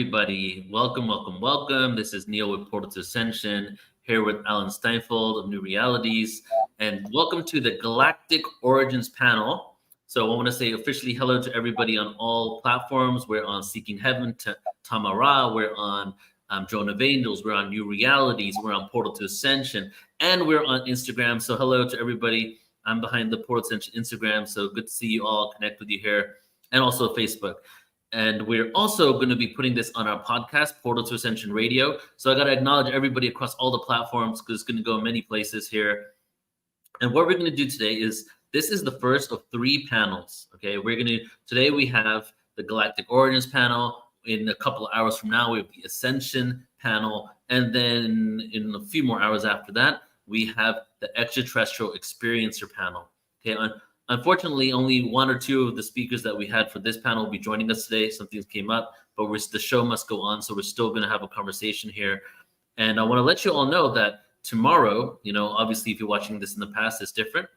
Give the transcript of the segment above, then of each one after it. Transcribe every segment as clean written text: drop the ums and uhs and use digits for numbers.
everybody. Welcome. This is Neil with Portal to Ascension, here with Alan Steinfeld of New Realities, and welcome to the Galactic Origins panel. So I want to say officially hello to everybody on all platforms. We're on Seeking Heaven, Tamara, we're on Drone of Angels, we're on New Realities, we're on Portal to Ascension, and we're on Instagram. So hello to everybody. I'm behind the Portal to Ascension Instagram, so good to see you all, connect with you here, and also Facebook. And we're also going to be putting this on our podcast, Portal to Ascension Radio. So I got to acknowledge everybody across all the platforms because it's going to go many places here. And what we're going to do today is, this is the first of 3 panels. Okay, today we have the Galactic Origins panel. In a couple of hours from now, we have the Ascension panel. And then in a few more hours after that, we have the Extraterrestrial Experiencer panel. Okay, unfortunately, only 1 or 2 of the speakers that we had for this panel will be joining us today. Some things came up, but the show must go on, so we're still going to have a conversation here. And I want to let you all know that tomorrow, obviously, if you're watching this in the past, it's different.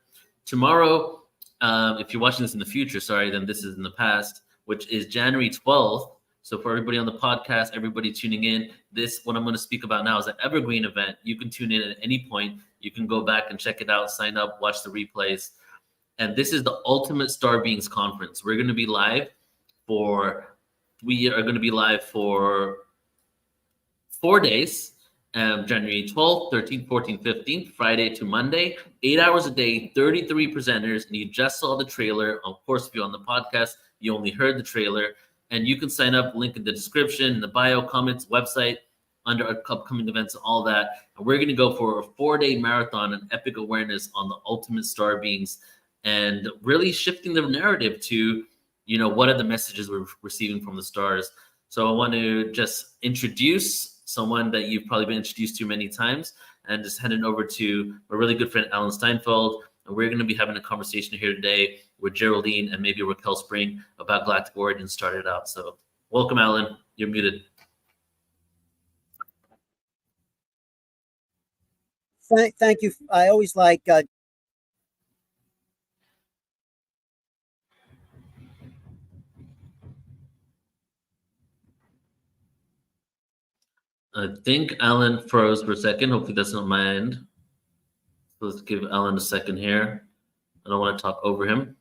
Tomorrow, if you're watching this in the future, then this is in the past, which is January 12th. So for everybody on the podcast, everybody tuning in, what I'm going to speak about now is an evergreen event. You can tune in at any point. You can go back and check it out, sign up, watch the replays. And this is the Ultimate Star Beings Conference. We're going to be live for 4 days, January 12th, 13th, 14th, 15th, Friday to Monday, 8 hours a day, 33 presenters. And you just saw the trailer. Of course, if you're on the podcast, you only heard the trailer. And you can sign up, link in the description, in the bio, comments, website, under upcoming events, all that. And we're going to go for a 4-day marathon and epic awareness on the ultimate star beings and really shifting the narrative to, what are the messages we're receiving from the stars. So I want to just introduce someone that you've probably been introduced to many times and just hand it over to a really good friend, Alan Steinfeld. And we're going to be having a conversation here today with Geraldine and maybe Raquel Spring about Galactic Origins started out. So welcome, Alan. You're muted. Thank you. I always like I think Alan froze for a second. Hopefully that's not my end. So let's give Alan a second here. I don't want to talk over him.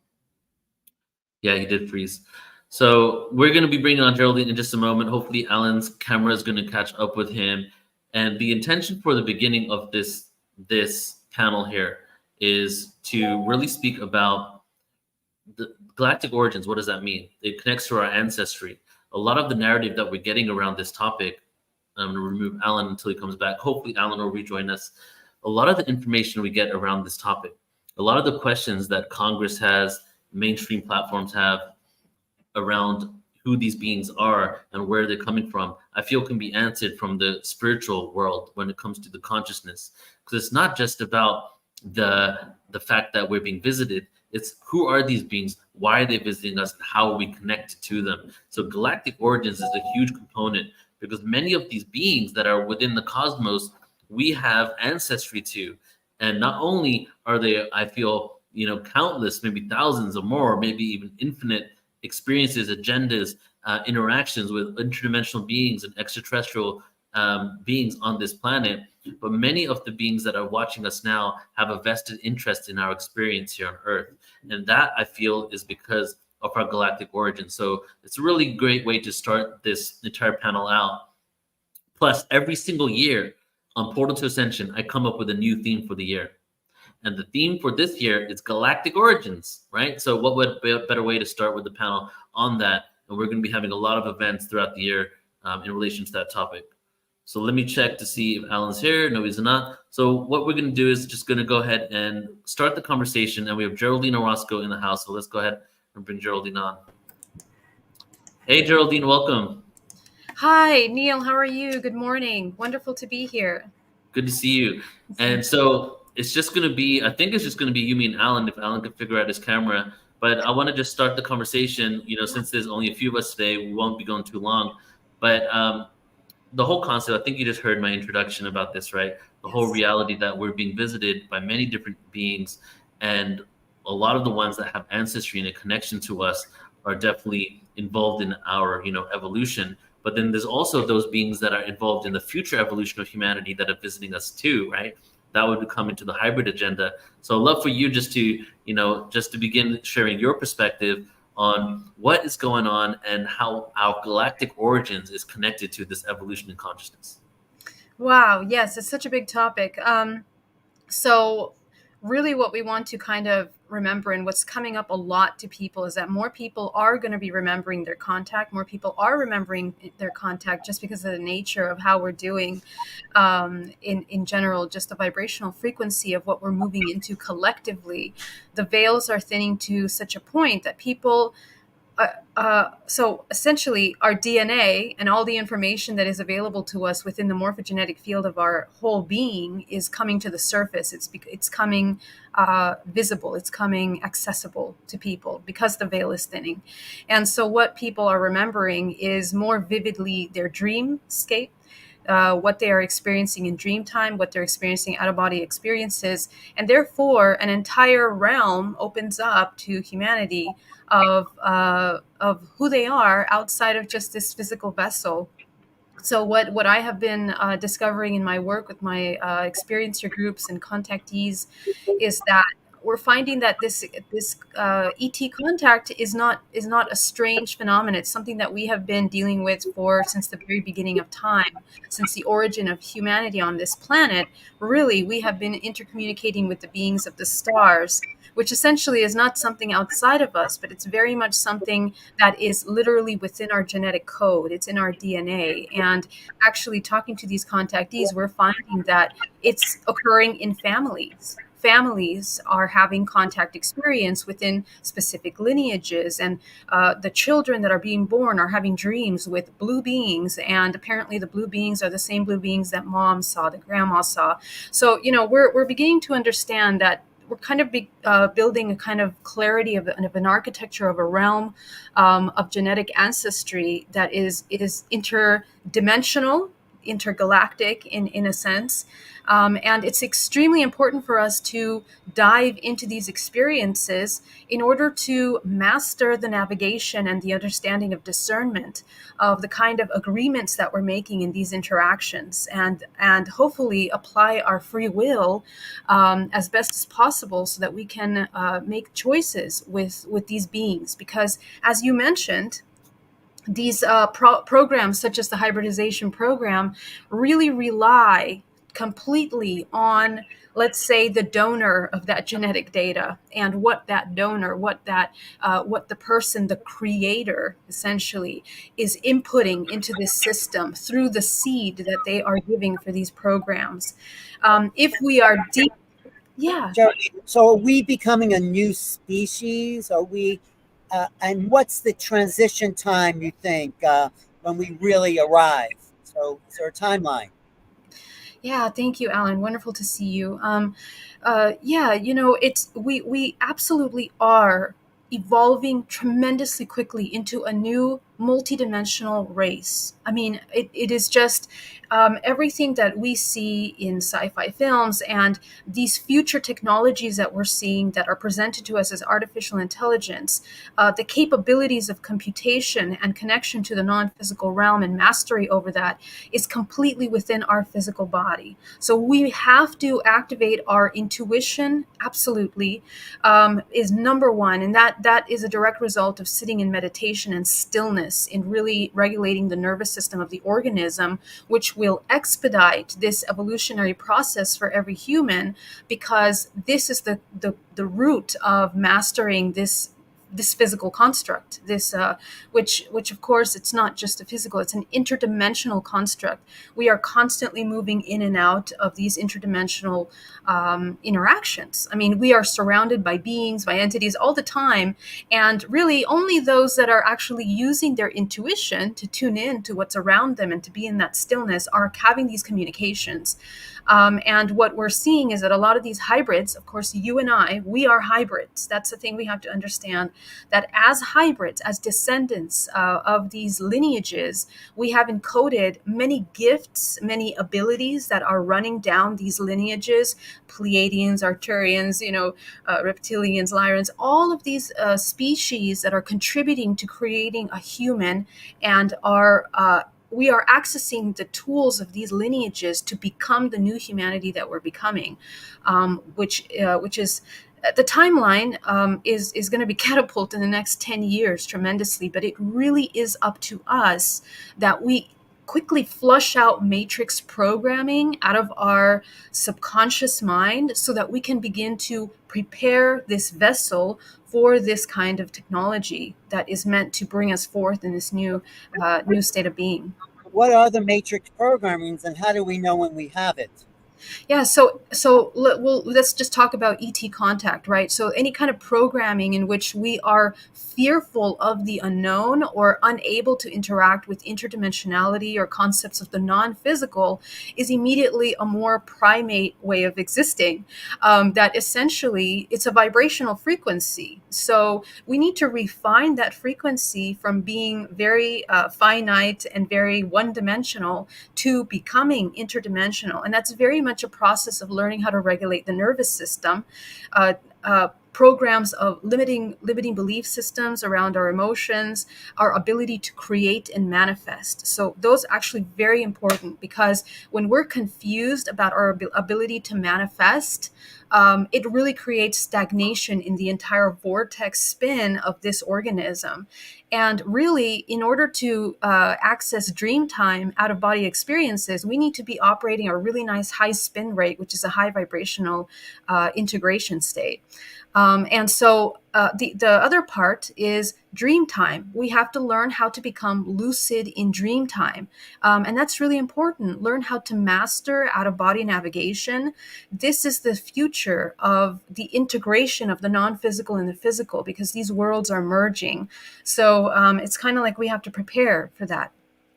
Yeah, he did freeze. So we're going to be bringing on Geraldine in just a moment. Hopefully Alan's camera is going to catch up with him. And the intention for the beginning of this panel here is to really speak about the galactic origins. What does that mean? It connects to our ancestry. A lot of the narrative that we're getting around this topic, I'm going to remove Alan until he comes back. Hopefully Alan will rejoin us. A lot of the information we get around this topic, a lot of the questions that Congress has, mainstream platforms have around who these beings are and where they're coming from, I feel can be answered from the spiritual world when it comes to the consciousness. Because it's not just about the fact that we're being visited. It's who are these beings? Why are they visiting us? And how are we connected to them? So galactic origins is a huge component because many of these beings that are within the cosmos, we have ancestry to. And not only are they, I feel, countless, maybe thousands or more, maybe even infinite experiences, agendas, interactions with interdimensional beings and extraterrestrial beings on this planet. But many of the beings that are watching us now have a vested interest in our experience here on Earth. And that, I feel, is because of our galactic origin. So it's a really great way to start this entire panel out. Plus, every single year on Portal to Ascension, I come up with a new theme for the year. And the theme for this year is Galactic Origins, right? So what would be a better way to start with the panel on that? And we're going to be having a lot of events throughout the year in relation to that topic. So let me check to see if Alan's here. No, he's not. So what we're going to do is just going to go ahead and start the conversation. And we have Geraldine Orozco in the house. So let's go ahead and bring Geraldine on. Hey, Geraldine, welcome. Hi, Neil. How are you? Good morning. Wonderful to be here. Good to see you. And so it's just going to be, I think it's just going to be you, me, and Alan, if Alan can figure out his camera. But I want to just start the conversation, since there's only a few of us today, we won't be going too long. But the whole concept, I think you just heard my introduction about this, right? The whole reality that we're being visited by many different beings, and a lot of the ones that have ancestry and a connection to us are definitely involved in our, evolution. but then there's also those beings that are involved in the future evolution of humanity that are visiting us too, right? That would come into the hybrid agenda. So I'd love for you just to, just to begin sharing your perspective on what is going on and how our galactic origins is connected to this evolution in consciousness. Wow, yes, it's such a big topic. So really what we want to kind of remember, and what's coming up a lot to people, is that more people are going to be remembering their contact. More people are remembering their contact just because of the nature of how we're doing in general, just the vibrational frequency of what we're moving into collectively. The veils are thinning to such a point that people so essentially our DNA and all the information that is available to us within the morphogenetic field of our whole being is coming to the surface. It's coming visible. It's coming accessible to people because the veil is thinning. And so what people are remembering is more vividly their dreamscape, what they are experiencing in dream time, what they're experiencing out-of-body experiences. And therefore, an entire realm opens up to humanity of who they are outside of just this physical vessel. So what I have been discovering in my work with my experiencer groups and contactees is that we're finding that this ET contact is not a strange phenomenon. It's something that we have been dealing with since the very beginning of time, since the origin of humanity on this planet. Really, we have been intercommunicating with the beings of the stars, which essentially is not something outside of us, but it's very much something that is literally within our genetic code. It's in our DNA. And actually talking to these contactees, we're finding that it's occurring in families. Families are having contact experience within specific lineages, and the children that are being born are having dreams with blue beings, and apparently the blue beings are the same blue beings that mom saw, that grandma saw. So, we're beginning to understand that we're kind of building a kind of clarity of an architecture of a realm of genetic ancestry that is interdimensional, intergalactic in a sense. And it's extremely important for us to dive into these experiences in order to master the navigation and the understanding of discernment of the kind of agreements that we're making in these interactions, and hopefully apply our free will as best as possible so that we can make choices with these beings. Because as you mentioned, these programs such as the hybridization program really rely completely on, let's say, the donor of that genetic data, and what that donor, what the person, the creator, essentially is inputting into this system through the seed that they are giving for these programs. If we are deep, yeah. So are we becoming a new species? Are we, and what's the transition time, you think, when we really arrive? So is there a timeline? Yeah, thank you, Alan. Wonderful to see you. Yeah, we absolutely are evolving tremendously quickly into a new multidimensional race. I mean, it is just everything that we see in sci-fi films and these future technologies that we're seeing that are presented to us as artificial intelligence, the capabilities of computation and connection to the non-physical realm and mastery over that is completely within our physical body. So we have to activate our intuition, absolutely, is number one. And that is a direct result of sitting in meditation and stillness, in really regulating the nervous system of the organism, which will expedite this evolutionary process for every human, because this is the root of mastering this physical construct, which of course it's not just a physical, it's an interdimensional construct. We are constantly moving in and out of these interdimensional interactions. I mean, we are surrounded by beings, by entities all the time, and really only those that are actually using their intuition to tune in to what's around them and to be in that stillness are having these communications. And what we're seeing is that a lot of these hybrids, of course, you and I, we are hybrids. That's the thing we have to understand, that as hybrids, as descendants of these lineages, we have encoded many gifts, many abilities that are running down these lineages: Pleiadians, Arcturians, reptilians, Lyrians, all of these species that are contributing to creating a human and are we are accessing the tools of these lineages to become the new humanity that we're becoming, which is the timeline is going to be catapulted in the next 10 years tremendously, but it really is up to us that we quickly flush out matrix programming out of our subconscious mind so that we can begin to prepare this vessel for this kind of technology that is meant to bring us forth in this new state of being. What are the matrix programmings, and how do we know when we have it? Yeah, so let's just talk about ET contact, right? So any kind of programming in which we are fearful of the unknown or unable to interact with interdimensionality or concepts of the non-physical is immediately a more primate way of existing. That essentially it's a vibrational frequency. So we need to refine that frequency from being very finite and very one-dimensional to becoming interdimensional, and that's very much a process of learning how to regulate the nervous system, programs of limiting belief systems around our emotions, our ability to create and manifest. So those are actually very important, because when we're confused about our ability to manifest, it really creates stagnation in the entire vortex spin of this organism. And really, in order to access dream time, out of body experiences, we need to be operating a really nice high spin rate, which is a high vibrational integration state. And so the other part is dream time. We have to learn how to become lucid in dream time. And that's really important. Learn how to master out of body navigation. This is the future of the integration of the non-physical and the physical, because these worlds are merging. So it's kind of like we have to prepare for that.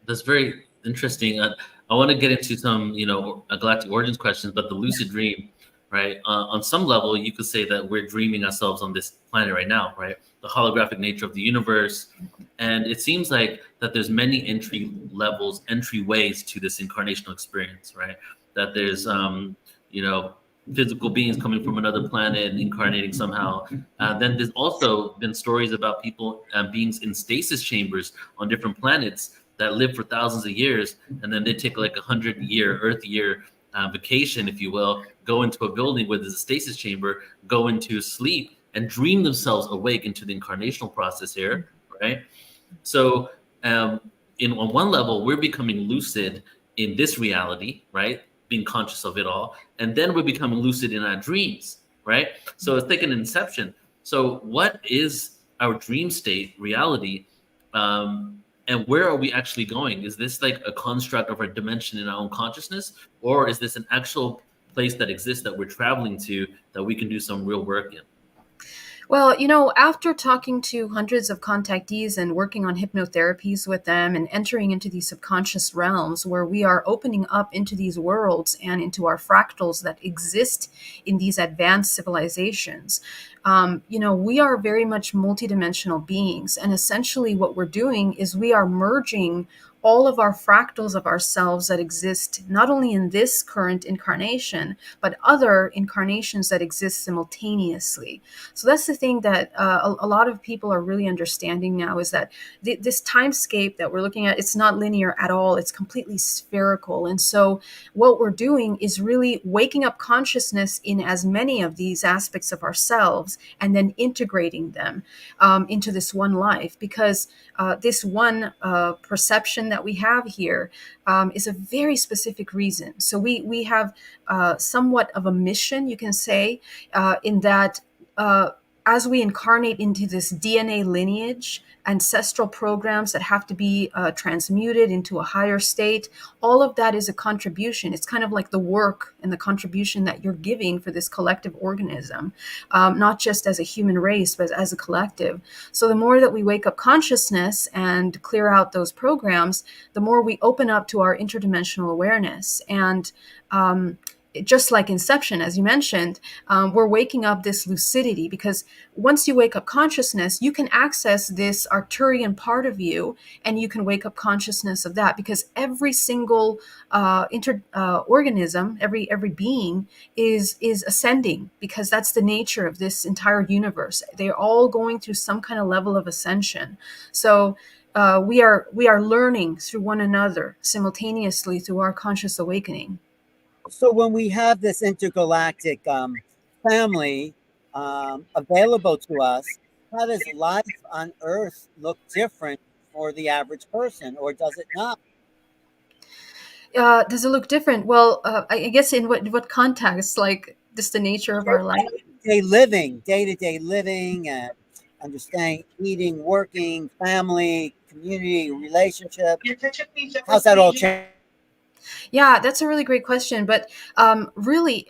That's very interesting. I want to get into some, galactic origins questions, but the lucid dream, right? On some level, you could say that we're dreaming ourselves on this planet right now, right? The holographic nature of the universe. And it seems like that there's many entryways to this incarnational experience, right? That there's, physical beings coming from another planet and incarnating somehow. Then there's also been stories about people, beings in stasis chambers on different planets that live for thousands of years. And then they take like 100-year, Earth year vacation, if you will, go into a building where there's a stasis chamber, go into sleep and dream themselves awake into the incarnational process here, right? So on one level, we're becoming lucid in this reality, right? Being conscious of it all. And then we're becoming lucid in our dreams, right? So it's like an inception. So what is our dream state reality? And where are we actually going? Is this like a construct of a dimension in our own consciousness? Or is this an actual place that exists that we're traveling to that we can do some real work in? Well, after talking to hundreds of contactees and working on hypnotherapies with them and entering into these subconscious realms where we are opening up into these worlds and into our fractals that exist in these advanced civilizations, we are very much multidimensional beings. And essentially what we're doing is we are merging all of our fractals of ourselves that exist not only in this current incarnation, but other incarnations that exist simultaneously. So that's the thing that a lot of people are really understanding now, is that this timescape that we're looking at, it's not linear at all. It's completely spherical. And so what we're doing is really waking up consciousness in as many of these aspects of ourselves and then integrating them into this one life, because this one perception that we have here is a very specific reason. So we have somewhat of a mission, you can say, in that as we incarnate into this DNA lineage, ancestral programs that have to be transmuted into a higher state, all of that is a contribution. It's kind of like the work and the contribution that you're giving for this collective organism, not just as a human race, but as a collective. So the more that we wake up consciousness and clear out those programs, the more we open up to our interdimensional awareness. And just like Inception, as you mentioned, we're waking up this lucidity, because once you wake up consciousness, you can access this Arcturian part of you, and you can wake up consciousness of that, because every single organism, every being is ascending, because that's the nature of this entire universe. They're all going through some kind of level of ascension. So we are learning through one another simultaneously through our conscious awakening. So when we have this intergalactic family available to us, how does life on Earth look different for the average person, or does it not? Does it look different? Well, I guess in what context, like just the nature of our life. Day-to-day living, and understanding, eating, working, family, community, relationship. How's that all change? Yeah, that's a really great question. But really,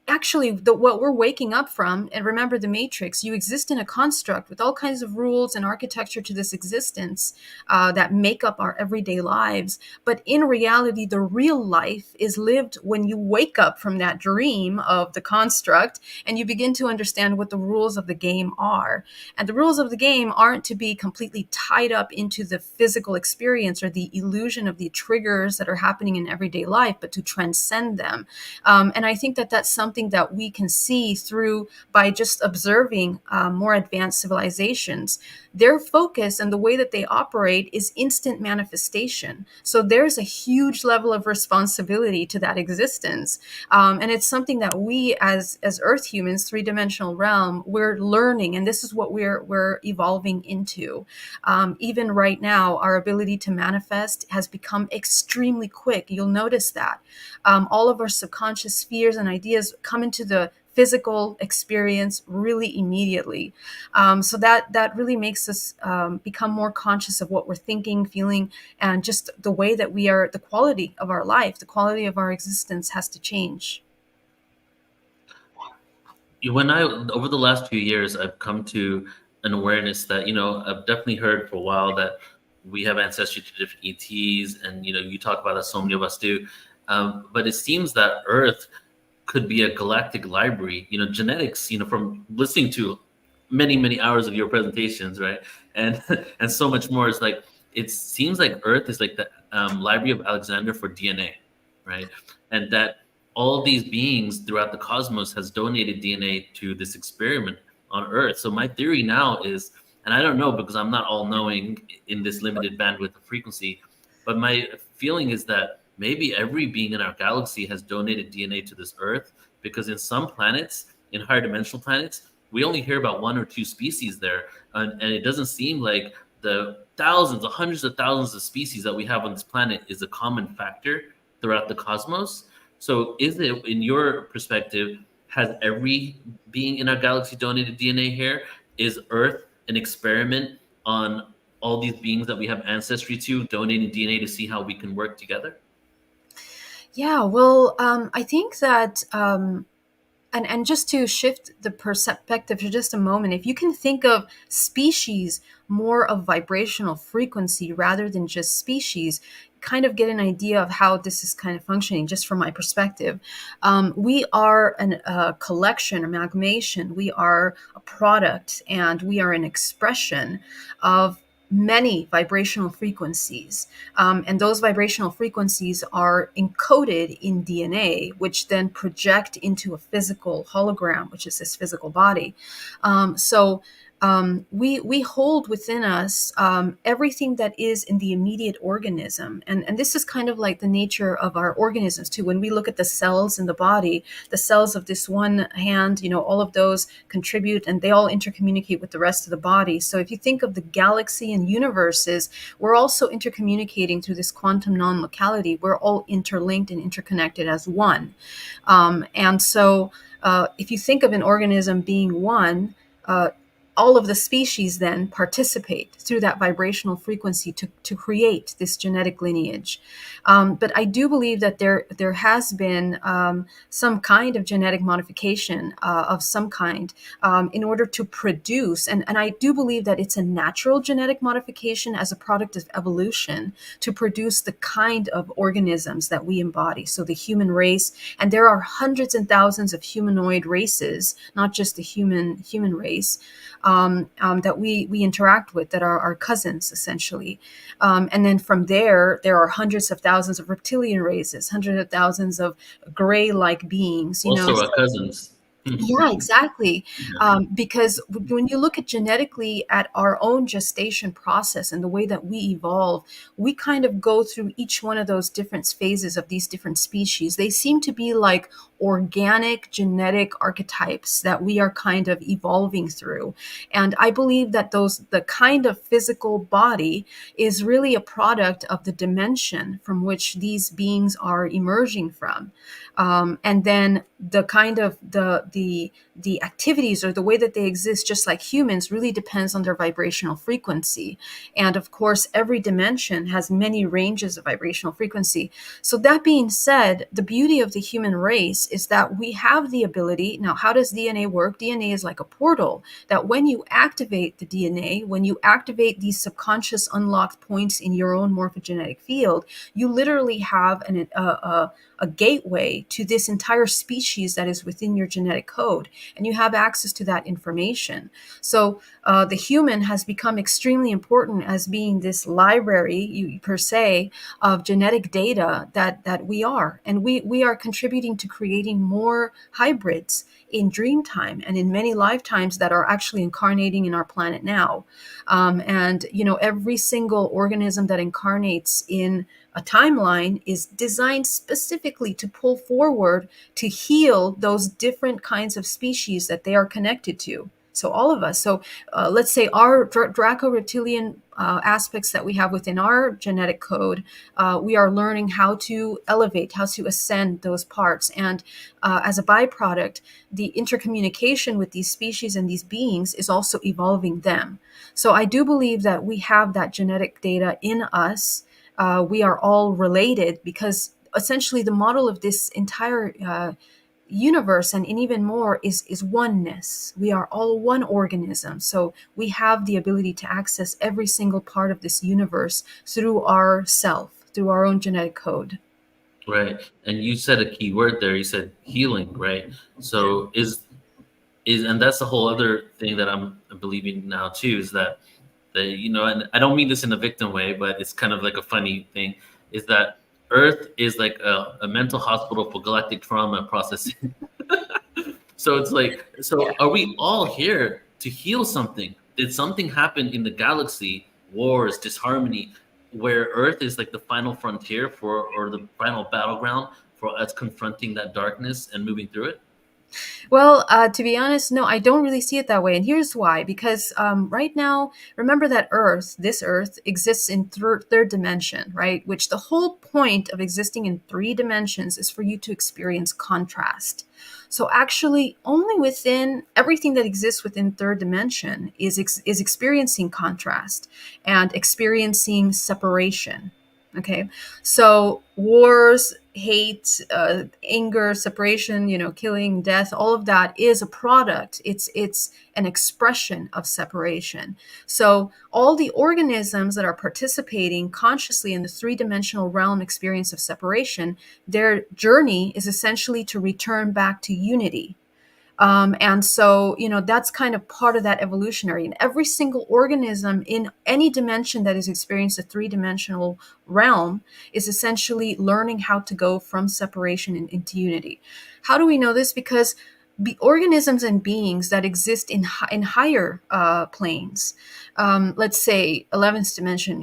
actually, what we're waking up from, and remember the matrix, you exist in a construct with all kinds of rules and architecture to this existence that make up our everyday lives. But in reality, the real life is lived when you wake up from that dream of the construct and you begin to understand what the rules of the game are. And the rules of the game aren't to be completely tied up into the physical experience or the illusion of the triggers that are happening in everyday life, but to transcend them. And I think that that's something that we can see through by just observing more advanced civilizations. Their focus and the way that they operate is instant manifestation. So there's a huge level of responsibility to that existence. And it's something that we as Earth humans, three-dimensional realm, we're learning, and this is what we're evolving into. Even right now, our ability to manifest has become extremely quick. You'll notice that. All of our subconscious spheres and ideas come into the physical experience really immediately. So that really makes us become more conscious of what we're thinking, feeling, and just the way that we are, the quality of our life, the quality of our existence has to change. Over the last few years, I've come to an awareness that, I've definitely heard for a while that we have ancestry to different ETs, and, you talk about that, so many of us do. But it seems that Earth could be a galactic library, genetics, from listening to many, many hours of your presentations, right? And and so much more. It's like, it seems like Earth is like the Library of Alexander for DNA, right? And that all these beings throughout the cosmos has donated DNA to this experiment on Earth. So my theory now is, and I don't know because I'm not all knowing in this limited bandwidth of frequency, but my feeling is that maybe every being in our galaxy has donated DNA to this Earth, because in some planets, in higher dimensional planets, we only hear about one or two species there. And it doesn't seem like the thousands, or hundreds of thousands of species that we have on this planet is a common factor throughout the cosmos. So is it, in your perspective, has every being in our galaxy donated DNA here? Is Earth an experiment on all these beings that we have ancestry to, donating DNA to see how we can work together? Yeah, well, I think that, and just to shift the perspective for just a moment, if you can think of species more of vibrational frequency rather than just species, kind of get an idea of how this is kind of functioning, just from my perspective. We are a collection, amalgamation. We are a product, and we are an expression of many vibrational frequencies. And those vibrational frequencies are encoded in DNA, which then project into a physical hologram, which is this physical body. We hold within us everything that is in the immediate organism. And this is kind of like the nature of our organisms too. When we look at the cells in the body, the cells of this one hand, all of those contribute, and they all intercommunicate with the rest of the body. So if you think of the galaxy and universes, we're also intercommunicating through this quantum non-locality. We're all interlinked and interconnected as one. If you think of an organism being one, all of the species then participate through that vibrational frequency to create this genetic lineage. But I do believe that there has been some kind of genetic modification of some kind in order to produce, and I do believe that it's a natural genetic modification as a product of evolution to produce the kind of organisms that we embody. So the human race, and there are hundreds and thousands of humanoid races, not just the human race, that we interact with, that are our cousins, essentially. And then from there are hundreds of thousands of reptilian races, hundreds of thousands of gray-like beings. Also our cousins. Yeah, exactly. Yeah. Because when you look at genetically at our own gestation process and the way that we evolve, we kind of go through each one of those different phases of these different species. They seem to be like organic genetic archetypes that we are kind of evolving through. And I believe that the kind of physical body is really a product of the dimension from which these beings are emerging from. And then the kind of the activities or the way that they exist, just like humans, really depends on their vibrational frequency. And of course, every dimension has many ranges of vibrational frequency. So that being said, the beauty of the human race is that we have the ability. Now, how does DNA work? DNA is like a portal that when you activate the DNA, when you activate these subconscious unlocked points in your own morphogenetic field, you literally have a gateway to this entire species that is within your genetic code, and you have access to that information. So the human has become extremely important as being this library, per se, of genetic data that we are, and we are contributing to creating more hybrids in dream time and in many lifetimes that are actually incarnating in our planet now. And every single organism that incarnates in a timeline is designed specifically to pull forward to heal those different kinds of species that they are connected to. So all of us. So let's say our Draco-reptilian aspects that we have within our genetic code, we are learning how to elevate, how to ascend those parts. And as a byproduct, the intercommunication with these species and these beings is also evolving them. So I do believe that we have that genetic data in us. We are all related because essentially the model of this entire universe and even more is oneness. We are all one organism. So we have the ability to access every single part of this universe through our self, through our own genetic code. Right. And you said a key word there. You said healing, right? So and that's the whole other thing that I'm believing now too, is that and I don't mean this in a victim way, but it's kind of like a funny thing, is that Earth is like a mental hospital for galactic trauma processing. So it's like, so are we all here to heal something? Did something happen in the galaxy, wars, disharmony, where Earth is like the final frontier or the final battleground for us confronting that darkness and moving through it? Well, to be honest, no, I don't really see it that way. And here's why. Because right now, remember that this Earth, exists in third dimension, right? Which the whole point of existing in 3 dimensions is for you to experience contrast. So actually, only within everything that exists within third dimension is experiencing contrast and experiencing separation. Okay, so wars, hate, anger, separation, killing, death, all of that is a product. It's an expression of separation. So all the organisms that are participating consciously in the 3-dimensional realm experience of separation, their journey is essentially to return back to unity. And so, that's kind of part of that evolutionary. And every single organism in any dimension that has experienced a 3-dimensional realm is essentially learning how to go from separation into unity. How do we know this? Because the organisms and beings that exist in higher planes, let's say 11th dimension,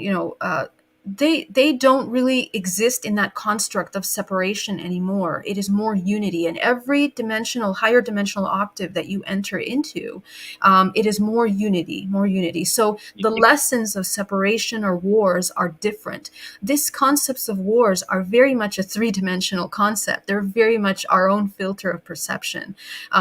they don't really exist in that construct of separation anymore. It is more unity. And every higher dimensional octave that you enter into, it is more unity, more unity. So the lessons of separation or wars are different. These concepts of wars are very much a 3-dimensional concept. They're very much our own filter of perception.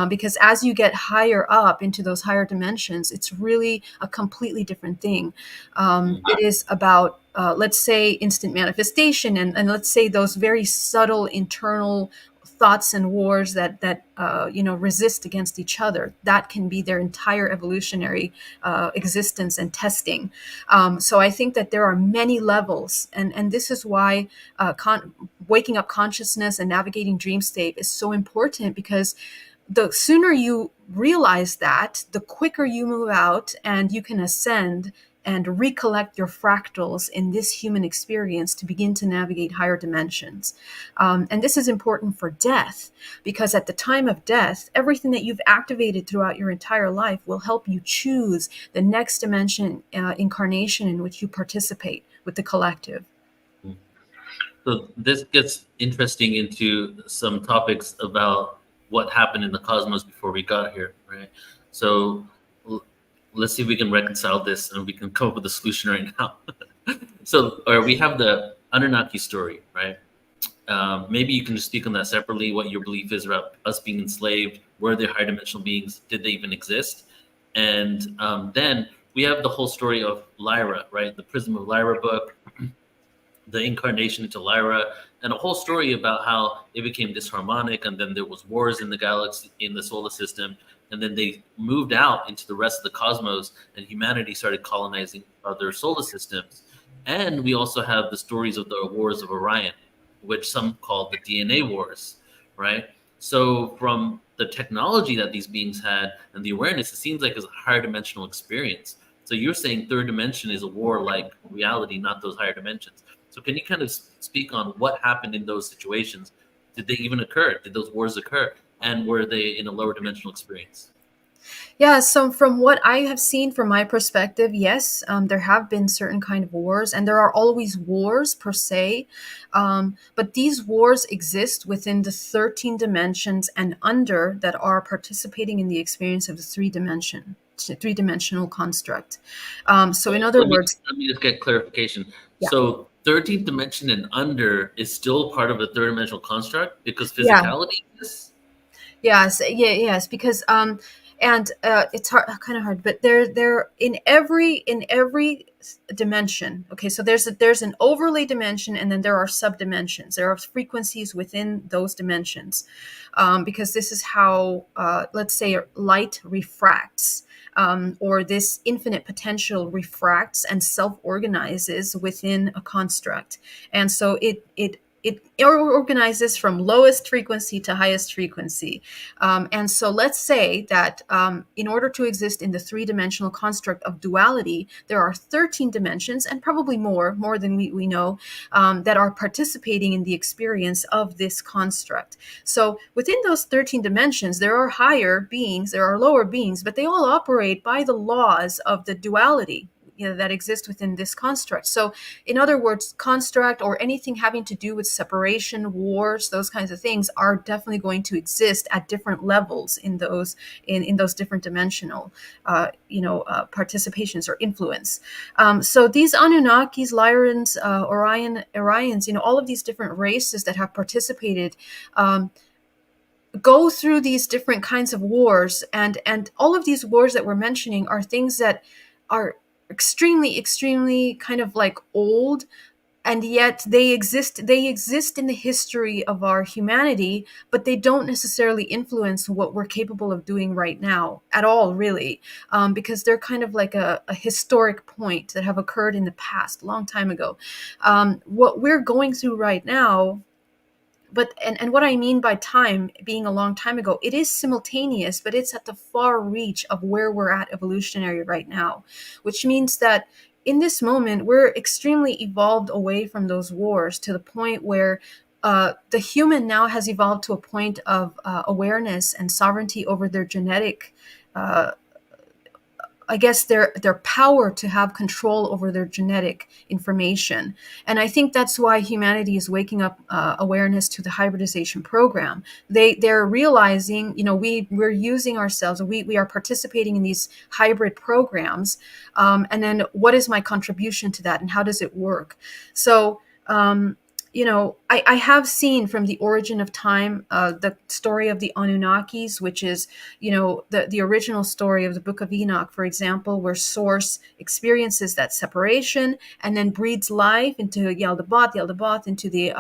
Because as you get higher up into those higher dimensions, it's really a completely different thing. It is about let's say instant manifestation and let's say those very subtle internal thoughts and wars that resist against each other. That can be their entire evolutionary existence and testing. So I think that there are many levels, and this is why waking up consciousness and navigating dream state is so important, because the sooner you realize that, the quicker you move out and you can ascend and recollect your fractals in this human experience to begin to navigate higher dimensions. And this is important for death, because at the time of death, everything that you've activated throughout your entire life will help you choose the next dimension incarnation in which you participate with the collective. So this gets interesting into some topics about what happened in the cosmos before we got here, right? So let's see if we can reconcile this and we can come up with a solution right now. So, or we have the Anunnaki story, right? Maybe you can just speak on that separately, what your belief is about us being enslaved. Were they high dimensional beings? Did they even exist? And then we have the whole story of Lyra, right? The Prism of Lyra book, the incarnation into Lyra, and a whole story about how it became disharmonic, and then there was wars in the galaxy, in the solar system, and then they moved out into the rest of the cosmos, and humanity started colonizing other solar systems. And we also have the stories of the Wars of Orion, which some call the DNA wars, right? So from the technology that these beings had and the awareness, it seems like it's a higher dimensional experience. So you're saying third dimension is a war-like reality, not those higher dimensions. So can you kind of speak on what happened in those situations? Did they even occur? Did those wars occur? And were they in a lower dimensional experience? Yeah, so from what I have seen from my perspective, yes, there have been certain kind of wars, and there are always wars per se, but these wars exist within the 13 dimensions and under that are participating in the experience of the three-dimensional construct. So in other words, let me just get clarification. yeah. So 13th dimension and under is still part of a third dimensional construct because Yeah. physicality is. Yes, yes, because and it's kind of hard, but they're in every dimension. Okay, so there's an overlay dimension, and then there are subdimensions. There are frequencies within those dimensions, because this is how let's say light refracts. Or this infinite potential refracts and self-organizes within a construct, and so it organizes from lowest frequency to highest frequency. And so let's say that in order to exist in the three-dimensional construct of duality, there are 13 dimensions, and probably more than we know, that are participating in the experience of this construct. So within those 13 dimensions, there are higher beings, there are lower beings, but they all operate by the laws of the duality, that exist within this construct. So in other words, construct or anything having to do with separation, wars, those kinds of things are definitely going to exist at different levels in those different dimensional participations or influence. So these Anunnakis, Lyrans, Orions, all of these different races that have participated go through these different kinds of wars, and all of these wars that we're mentioning are things that are extremely kind of like old, and yet they exist in the history of our humanity, but they don't necessarily influence what we're capable of doing right now at all, really, because they're kind of like a historic point that have occurred in the past, a long time ago. What we're going through right now, but and what I mean by time being a long time ago, it is simultaneous, but it's at the far reach of where we're at evolutionary right now, which means that in this moment we're extremely evolved away from those wars to the point where the human now has evolved to a point of awareness and sovereignty over their genetic I guess their power to have control over their genetic information. And I think that's why humanity is waking up awareness to the hybridization program. They're realizing, we're using ourselves, we are participating in these hybrid programs. And then what is my contribution to that, and how does it work? So, I have seen from the origin of time the story of the Anunnakis, which is, the original story of the Book of Enoch, for example, where Source experiences that separation and then breathes life into Yaldabaoth into the,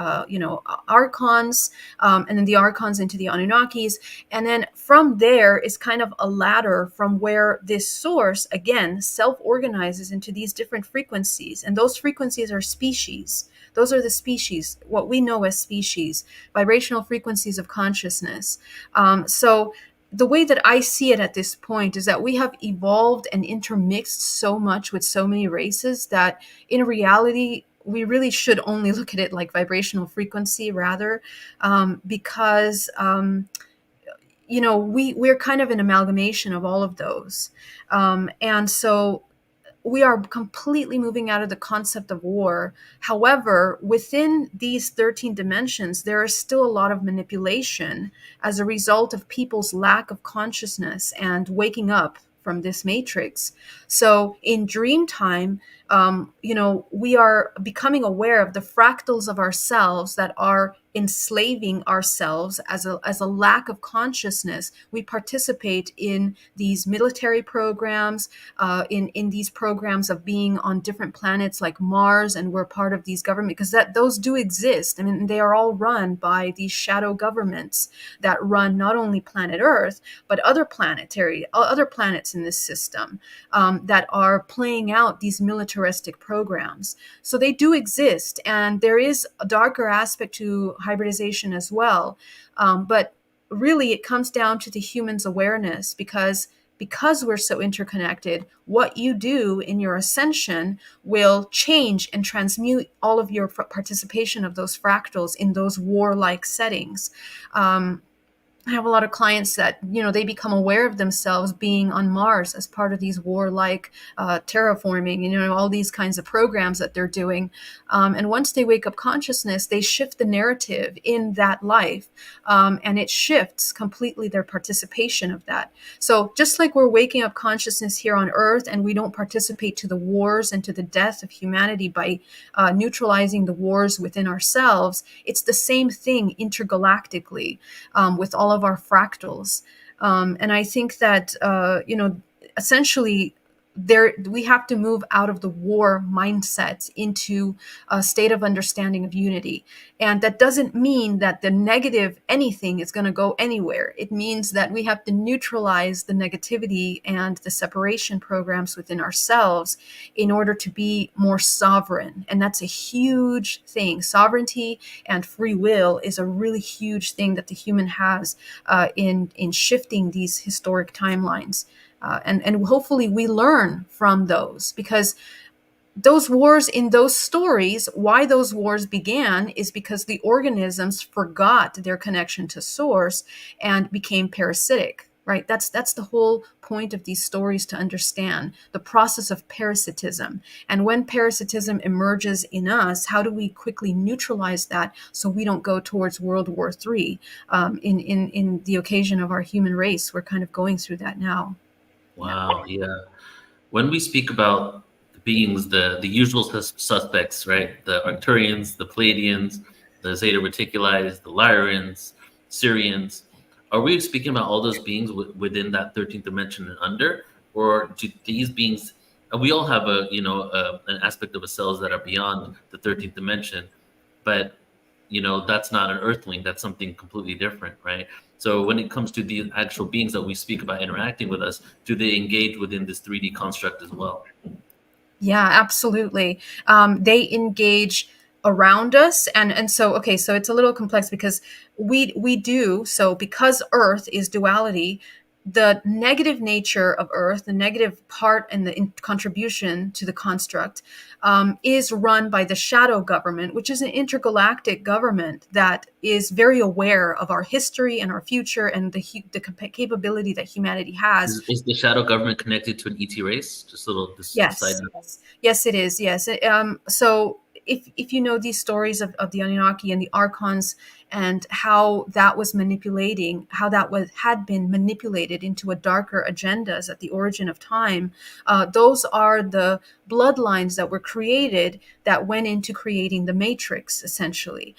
Archons, and then the Archons into the Anunnakis. And then from there is kind of a ladder from where this Source, again, self-organizes into these different frequencies. And those frequencies are species. Those are the species, what we know as species, vibrational frequencies of consciousness. So the way that I see it at this point is that we have evolved and intermixed so much with so many races that in reality, we really should only look at it like vibrational frequency rather, because we're kind of an amalgamation of all of those. And so we are completely moving out of the concept of war. However, within these 13 dimensions, there is still a lot of manipulation as a result of people's lack of consciousness and waking up from this matrix. So in dream time, we are becoming aware of the fractals of ourselves that are enslaving ourselves as a lack of consciousness. We participate in these military programs, in these programs of being on different planets like Mars, and we're part of these government because those do exist. I mean, they are all run by these shadow governments that run not only planet Earth but other planets in this system, that are playing out these militaristic programs. So they do exist, and there is a darker aspect to hybridization as well. But really, it comes down to the human's awareness, because we're so interconnected, what you do in your ascension will change and transmute all of your participation of those fractals in those warlike settings. I have a lot of clients that, they become aware of themselves being on Mars as part of these warlike terraforming, all these kinds of programs that they're doing. And once they wake up consciousness, they shift the narrative in that life. And it shifts completely their participation of that. So just like we're waking up consciousness here on Earth, and we don't participate to the wars and to the death of humanity by neutralizing the wars within ourselves, it's the same thing intergalactically, with all of our fractals. And I think that, essentially, we have to move out of the war mindset into a state of understanding of unity. And that doesn't mean that the negative anything is going to go anywhere. It means that we have to neutralize the negativity and the separation programs within ourselves in order to be more sovereign. And that's a huge thing. Sovereignty and free will is a really huge thing that the human has in shifting these historic timelines. And hopefully we learn from those, because those wars in those stories, why those wars began is because the organisms forgot their connection to source and became parasitic, right? That's the whole point of these stories, to understand the process of parasitism. And when parasitism emerges in us, how do we quickly neutralize that so we don't go towards World War III? In the occasion of our human race, we're kind of going through that now. Wow, yeah. When we speak about the beings, the usual suspects, right? The Arcturians, the Pleiadians, the Zeta Reticuli, the Lyrians, Syrians, are we speaking about all those beings within that 13th dimension and under? Or do these beings, and we all have an aspect of ourselves that are beyond the 13th dimension, but that's not an earthling, that's something completely different, right? So when it comes to the actual beings that we speak about interacting with us, do they engage within this 3D construct as well? Yeah, absolutely. They engage around us. And so, okay, so it's a little complex because we do, so because Earth is duality, the negative nature of Earth, the negative part and the contribution to the construct, is run by the shadow government, which is an intergalactic government that is very aware of our history and our future and the capability that humanity has. Is the shadow government connected to an ET race? Just a little Yes, side note. yes, it is. Yes. So if you know these stories of the Anunnaki and the Archons, and how that was had been manipulated into a darker agendas at the origin of time, those are the bloodlines that were created that went into creating the matrix, essentially.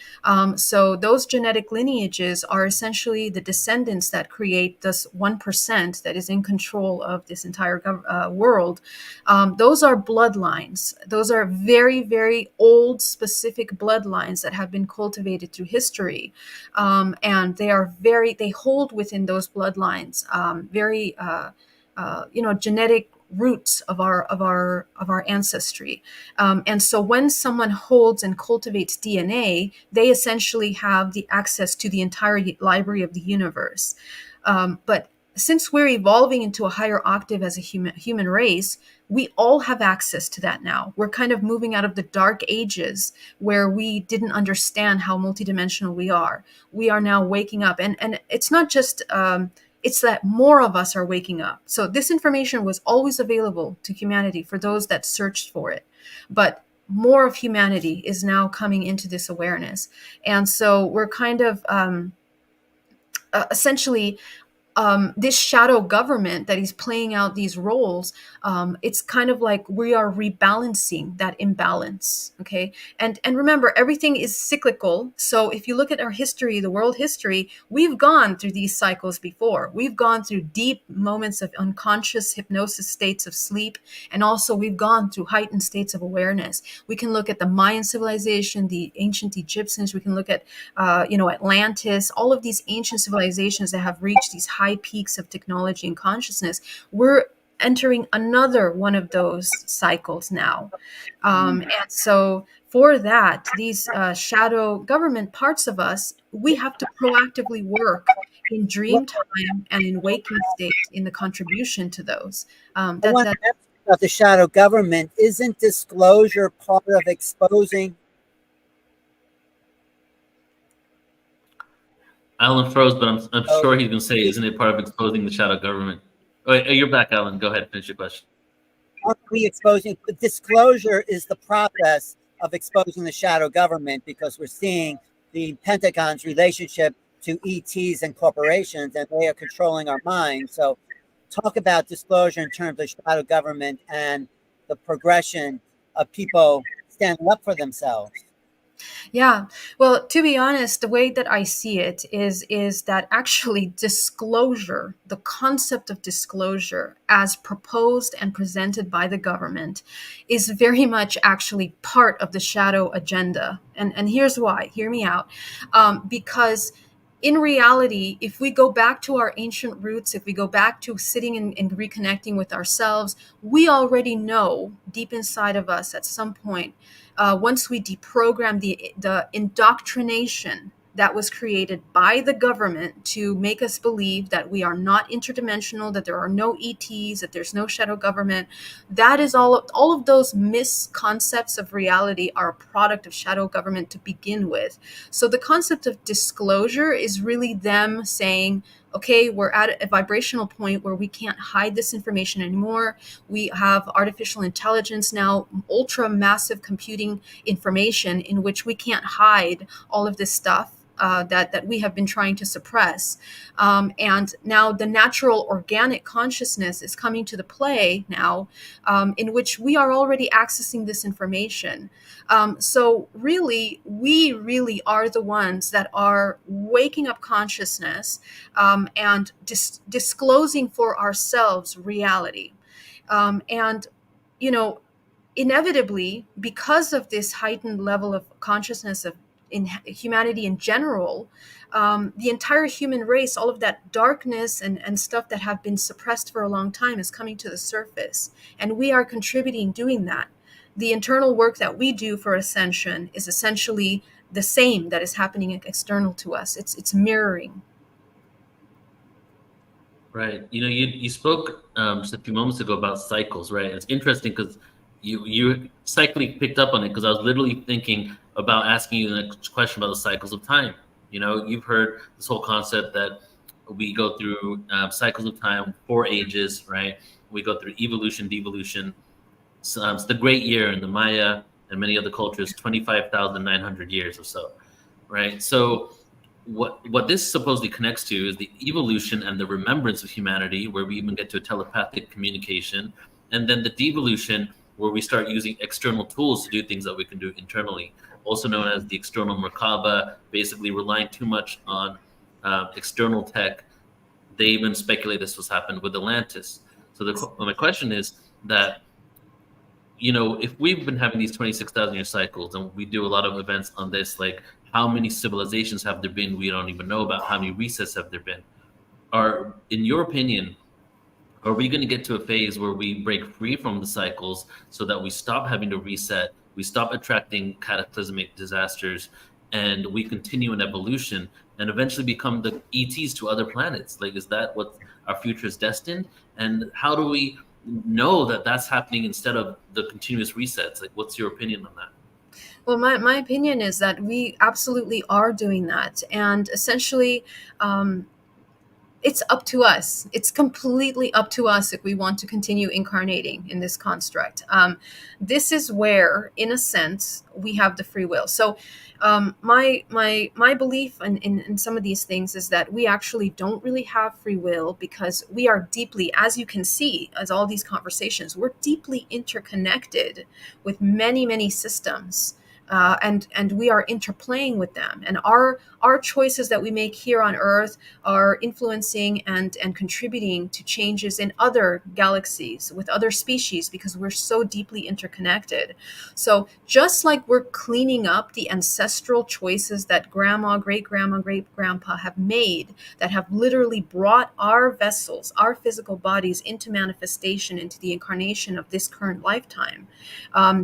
So those genetic lineages are essentially the descendants that create this 1% that is in control of this entire world. Those are bloodlines. Those are very, very old, specific bloodlines that have been cultivated through history. And they hold within those bloodlines very genetic roots of our ancestry. And so when someone holds and cultivates DNA, they essentially have the access to the entire library of the universe. But since we're evolving into a higher octave as a human race, we all have access to that now. We're kind of moving out of the dark ages where we didn't understand how multidimensional we are. We are now waking up, and it's not just it's that more of us are waking up. So this information was always available to humanity for those that searched for it, but more of humanity is now coming into this awareness. And so we're kind of essentially this shadow government that is playing out these roles, it's kind of like we are rebalancing that imbalance. Okay, and remember, everything is cyclical. So if you look at our history, the world history, we've gone through these cycles before. We've gone through deep moments of unconscious hypnosis states of sleep, and also we've gone through heightened states of awareness. We can look at the Mayan civilization, the ancient Egyptians. We can look at Atlantis, all of these ancient civilizations that have reached these high peaks of technology and consciousness. We're entering another one of those cycles now. And so for that, these shadow government parts of us, we have to proactively work in dream time and in waking state in the contribution to those. I want to ask about the shadow government. Isn't disclosure part of exposing? Alan froze, but I'm sure he's going to say, isn't it part of exposing the shadow government? Oh, you're back, Alan. Go ahead, finish your question. Are we exposing? Disclosure is the process of exposing the shadow government, because we're seeing the Pentagon's relationship to ETs and corporations, and they are controlling our minds. So talk about disclosure in terms of shadow government and the progression of people standing up for themselves. Yeah. Well, to be honest, the way that I see it is that actually disclosure, the concept of disclosure as proposed and presented by the government, is very much actually part of the shadow agenda. And here's why. Hear me out. Because in reality, if we go back to our ancient roots, if we go back to sitting and reconnecting with ourselves, we already know deep inside of us at some point, once we deprogram the indoctrination that was created by the government to make us believe that we are not interdimensional, that there are no ETs, that there's no shadow government, that is all of those misconcepts of reality are a product of shadow government to begin with. So the concept of disclosure is really them saying, okay, we're at a vibrational point where we can't hide this information anymore. We have artificial intelligence now, ultra massive computing information in which we can't hide all of this stuff that we have been trying to suppress. And now the natural organic consciousness is coming to the play now, in which we are already accessing this information. So really, we really are the ones that are waking up consciousness and disclosing for ourselves reality. And, inevitably, because of this heightened level of consciousness of in humanity in general, the entire human race, all of that darkness and stuff that have been suppressed for a long time is coming to the surface. And we are contributing doing that. The internal work that we do for ascension is essentially the same that is happening external to us. It's mirroring. Right. You spoke just a few moments ago about cycles, right? It's interesting because you cyclically picked up on it, because I was literally thinking about asking you the next question about the cycles of time. You've heard this whole concept that we go through cycles of time, 4 ages, right? We go through evolution, devolution. So, it's the Great Year in the Maya and many other cultures, 25,900 years or so, right? So what this supposedly connects to is the evolution and the remembrance of humanity, where we even get to a telepathic communication, and then the devolution, where we start using external tools to do things that we can do internally, also known as the external Merkaba, basically relying too much on external tech. They even speculate this was happened with Atlantis. So my question is that, if we've been having these 26,000 year cycles and we do a lot of events on this, like how many civilizations have there been we don't even know about? How many resets have there been? In your opinion, are we going to get to a phase where we break free from the cycles so that we stop having to reset, we stop attracting cataclysmic disasters, and we continue an evolution and eventually become the ETs to other planets? Like, is that what our future is destined? And how do we know that that's happening instead of the continuous resets? Like, what's your opinion on that? Well, my opinion is that we absolutely are doing that. And essentially, it's up to us. It's completely up to us if we want to continue incarnating in this construct. This is where, in a sense, we have the free will. So, my belief in some of these things is that we actually don't really have free will, because we are deeply, as you can see, as all these conversations, we're deeply interconnected with many systems. And we are interplaying with them, and our choices that we make here on Earth are influencing and contributing to changes in other galaxies with other species, because we're so deeply interconnected. So just like we're cleaning up the ancestral choices that grandma, great grandma, great grandpa have made, that have literally brought our vessels, our physical bodies, into manifestation, into the incarnation of this current lifetime,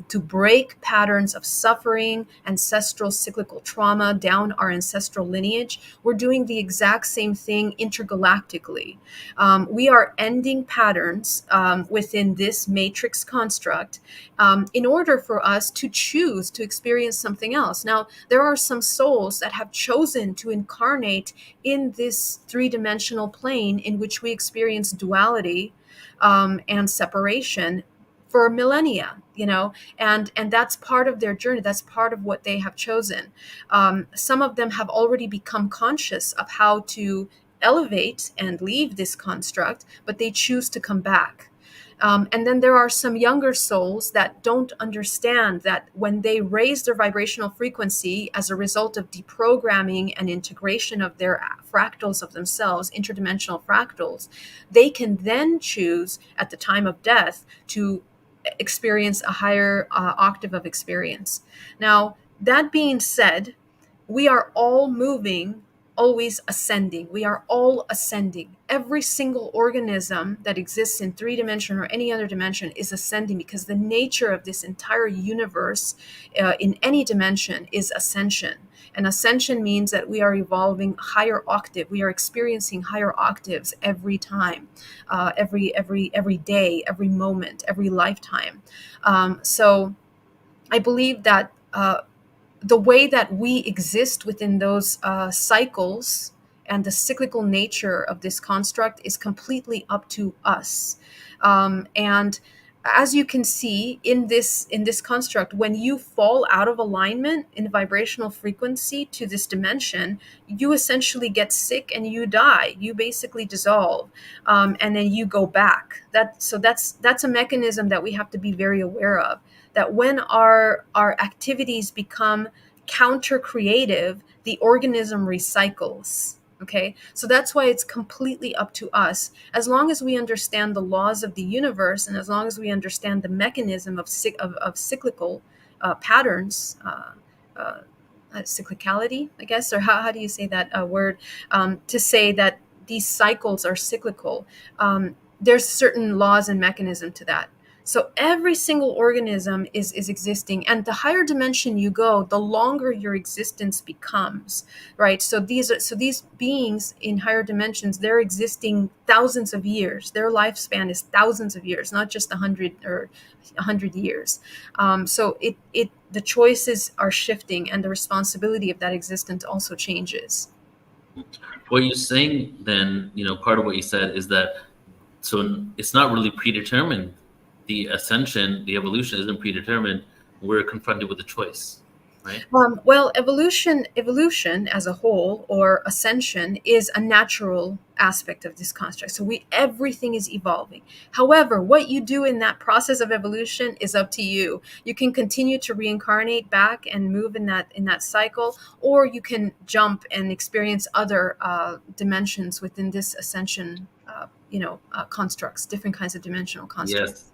to break patterns of suffering, ancestral cyclical trauma down our ancestral lineage, we're doing the exact same thing intergalactically. We are ending patterns within this matrix construct in order for us to choose to experience something else. Now, there are some souls that have chosen to incarnate in this three-dimensional plane in which we experience duality and separation for millennia, and that's part of their journey. That's part of what they have chosen. Some of them have already become conscious of how to elevate and leave this construct, but they choose to come back. And then there are some younger souls that don't understand that when they raise their vibrational frequency as a result of deprogramming and integration of their fractals of themselves, interdimensional fractals, they can then choose at the time of death to experience a higher octave of experience. Now, that being said, we are all moving, always ascending. We are all ascending. Every single organism that exists in 3 dimension or any other dimension is ascending, because the nature of this entire universe in any dimension is ascension. And ascension means that we are evolving higher octave. We are experiencing higher octaves every time, every day, every moment, every lifetime. So I believe that the way that we exist within those cycles and the cyclical nature of this construct is completely up to us. And as you can see in this construct, when you fall out of alignment in vibrational frequency to this dimension, you essentially get sick and you die. You basically dissolve, and then you go back. That's a mechanism that we have to be very aware of. That when our activities become counter creative, the organism recycles. Okay, so that's why it's completely up to us. As long as we understand the laws of the universe, and as long as we understand the mechanism of cyclical patterns, cyclicality, I guess, or how do you say that word? To say that these cycles are cyclical, there's certain laws and mechanism to that. So every single organism is existing, and the higher dimension you go, the longer your existence becomes, right? So these beings in higher dimensions, they're existing thousands of years. Their lifespan is thousands of years, not just 100 or 100 years. So the choices are shifting, and the responsibility of that existence also changes. What you're saying then, part of what you said is that, so it's not really predetermined. The ascension, the evolution isn't predetermined. We're confronted with a choice, right? Well, evolution as a whole, or ascension, is a natural aspect of this construct. So everything is evolving. However, what you do in that process of evolution is up to you. You can continue to reincarnate back and move in that cycle, or you can jump and experience other dimensions within this ascension. Constructs, different kinds of dimensional constructs. Yes.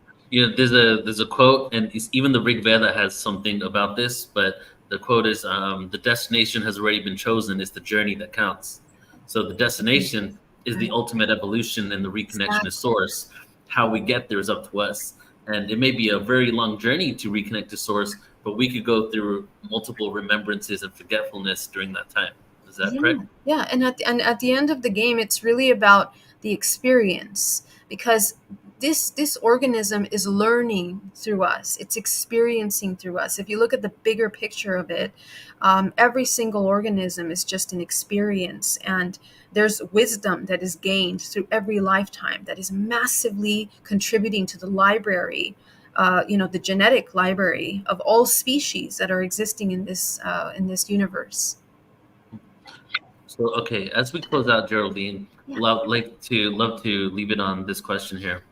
There's a quote, and even the Rig Veda has something about this, but the quote is, the destination has already been chosen. It's the journey that counts. So the destination is the ultimate evolution, and the reconnection to source. How we get there is up to us. And it may be a very long journey to reconnect to source, but we could go through multiple remembrances and forgetfulness during that time. Is that correct? Yeah. And at the end of the game, it's really about the experience, because this organism is learning through us. It's experiencing through us. If you look at the bigger picture of it, every single organism is just an experience, and there's wisdom that is gained through every lifetime that is massively contributing to the library, the genetic library of all species that are existing in this universe. So, okay, as we close out, Geraldine, Yeah. love to leave it on this question here.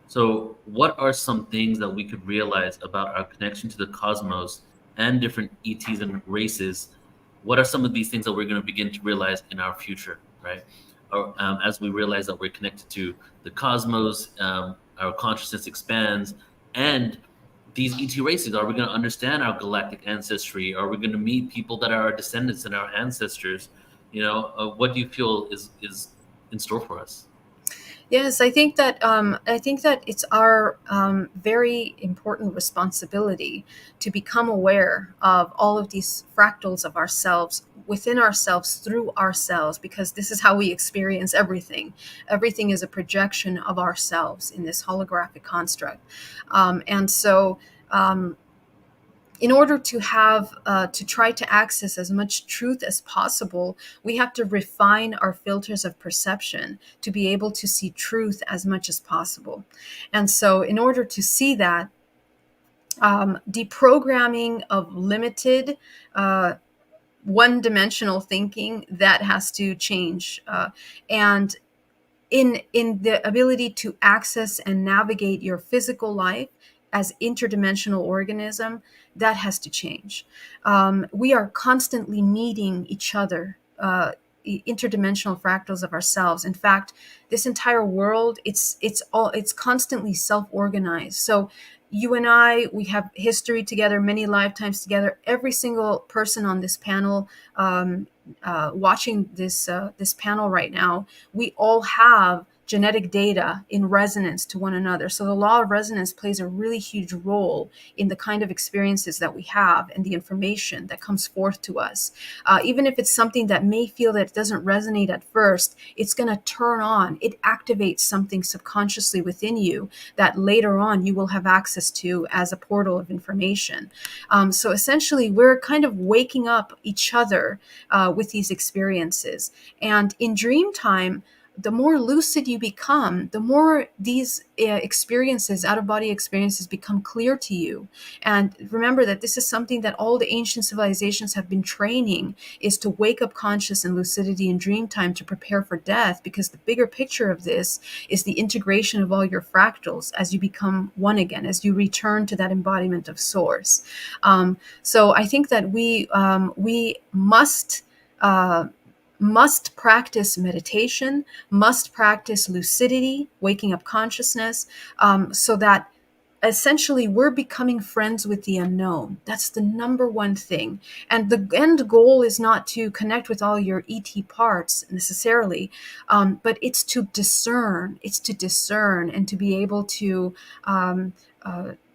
So, what are some things that we could realize about our connection to the cosmos and different ETs and races? What are some of these things that we're going to begin to realize in our future, right? Or, as we realize that we're connected to the cosmos, our consciousness expands, and these ET races, are we going to understand our galactic ancestry? Are we going to meet people that are our descendants and our ancestors? What do you feel is in store for us? Yes, I think that it's our very important responsibility to become aware of all of these fractals of ourselves, within ourselves, through ourselves, because this is how we experience everything. Everything is a projection of ourselves in this holographic construct, and so. In order to try to access as much truth as possible, we have to refine our filters of perception to be able to see truth as much as possible. And so in order to see that, deprogramming of limited one-dimensional thinking, that has to change, and in the ability to access and navigate your physical life as interdimensional organism, that has to change. We are constantly meeting each other, interdimensional fractals of ourselves. In fact, this entire world, it's constantly self-organized. So you and I, we have history together, many lifetimes together. Every single person on this panel, watching this panel right now, we all have genetic data in resonance to one another. So the law of resonance plays a really huge role in the kind of experiences that we have and the information that comes forth to us. Even if it's something that may feel that it doesn't resonate at first, it's going to turn on. It activates something subconsciously within you that later on you will have access to as a portal of information. So essentially, we're kind of waking up each other with these experiences. And in dream time, the more lucid you become, the more these experiences, out-of-body experiences, become clear to you. And remember that this is something that all the ancient civilizations have been training, is to wake up conscious and lucidity in dream time to prepare for death, because the bigger picture of this is the integration of all your fractals as you become one again, as you return to that embodiment of source. So I think that we must practice meditation, must practice lucidity, waking up consciousness, so that essentially we're becoming friends with the unknown. That's the number one thing. And the end goal is not to connect with all your ET parts necessarily, but it's to discern. It's to discern and to be able to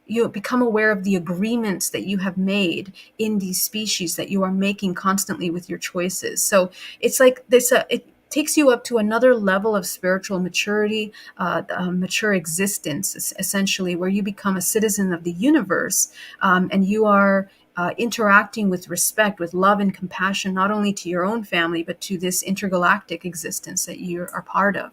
you become aware of the agreements that you have made in these species that you are making constantly with your choices. So it's like this, it takes you up to another level of spiritual maturity, mature existence, essentially, where you become a citizen of the universe, and you are interacting with respect, with love and compassion, not only to your own family, but to this intergalactic existence that you are part of.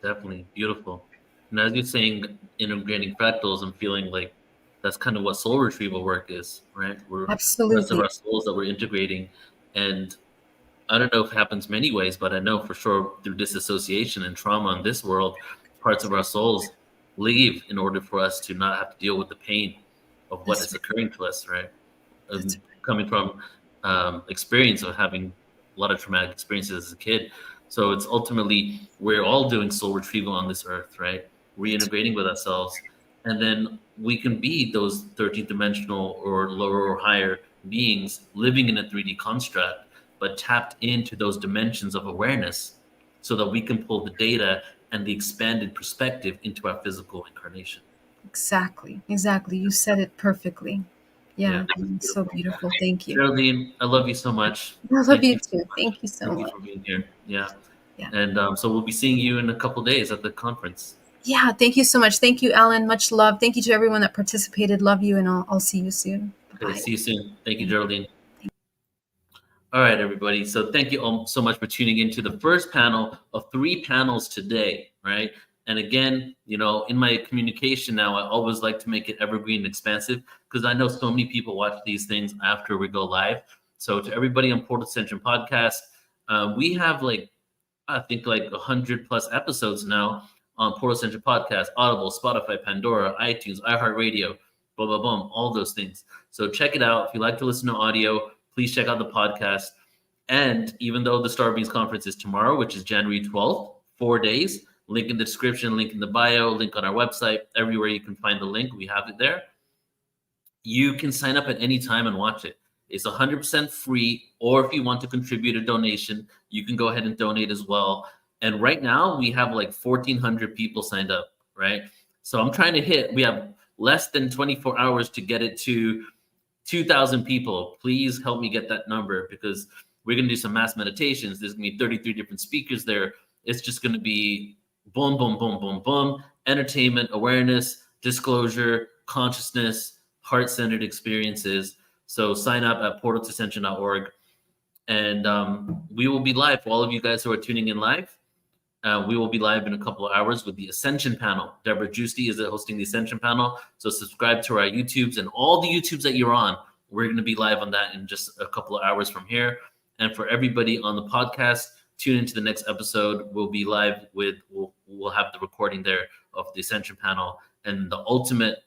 Definitely beautiful. And as you're saying, integrating fractals, I'm feeling like that's kind of what soul retrieval work is, right? We're parts of Absolutely. our souls that we're integrating. And I don't know if it happens many ways, but I know for sure through disassociation and trauma in this world, parts of our souls leave in order for us to not have to deal with the pain of what That's is right. occurring to us, right? That's Coming from experience of having a lot of traumatic experiences as a kid. So it's ultimately, we're all doing soul retrieval on this earth, right? Reintegrating with ourselves. And then we can be those 13th dimensional or lower or higher beings living in a 3D construct, but tapped into those dimensions of awareness so that we can pull the data and the expanded perspective into our physical incarnation. exactly. You said it perfectly. Yeah, Yeah, it's so beautiful. beautiful. Thank you. Geraldine, I love you so much. I love Thank you you so too. much. Thank you so Thank you much. for being here. Yeah. Yeah. And so we'll be seeing you in a couple days at the conference. Yeah, thank you so much. Thank you, Ellen. Much love. Thank you to everyone that participated. Love you, and I'll see you soon. Okay, Bye. see you soon. Thank you, Geraldine. All right, everybody. So thank you all so much for tuning into the first panel of 3 panels today, right? And again, you know, in my communication now, I always like to make it evergreen and expansive because I know so many people watch these things after we go live. So to everybody on Portal Ascension Podcast, we have I think 100 plus episodes now on Portal Ascension Podcast, Audible, Spotify, Pandora, iTunes, iHeartRadio, blah, blah, blah, all those things. So check it out. If you like to listen to audio, please check out the podcast. And even though the Star Beings Conference is tomorrow, which is January 12th, 4 days, link in the description, link in the bio, link on our website, everywhere you can find the link, we have it there. You can sign up at any time and watch it. It's 100% free, or if you want to contribute a donation, you can go ahead and donate as well. And right now, we have 1,400 people signed up, right? So I'm trying to we have less than 24 hours to get it to 2,000 people. Please help me get that number because we're going to do some mass meditations. There's going to be 33 different speakers there. It's just going to be boom, boom, boom, boom, boom. Entertainment, awareness, disclosure, consciousness, heart-centered experiences. So sign up at portaltoascension.org. And we will be live for all of you guys who are tuning in live. We will be live in a couple of hours with the Ascension panel. Deborah Giusti is hosting the Ascension panel. So subscribe to our YouTubes and all the YouTubes that you're on. We're going to be live on that in just a couple of hours from here. And for everybody on the podcast, tune into the next episode. We'll be live we'll have the recording there of the Ascension panel. And the ultimate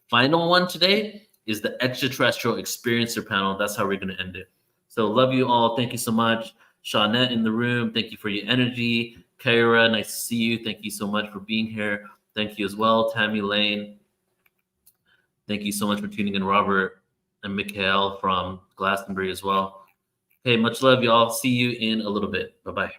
final one today is the extraterrestrial experiencer panel. That's how we're going to end it. So love you all. Thank you so much. Shawnette in the room. Thank you for your energy. Kyra, nice to see you. Thank you so much for being here. Thank you as well. Tammy Lane. Thank you so much for tuning in. Robert and Mikhail from Glastonbury as well. Okay, much love, y'all. See you in a little bit. Bye-bye.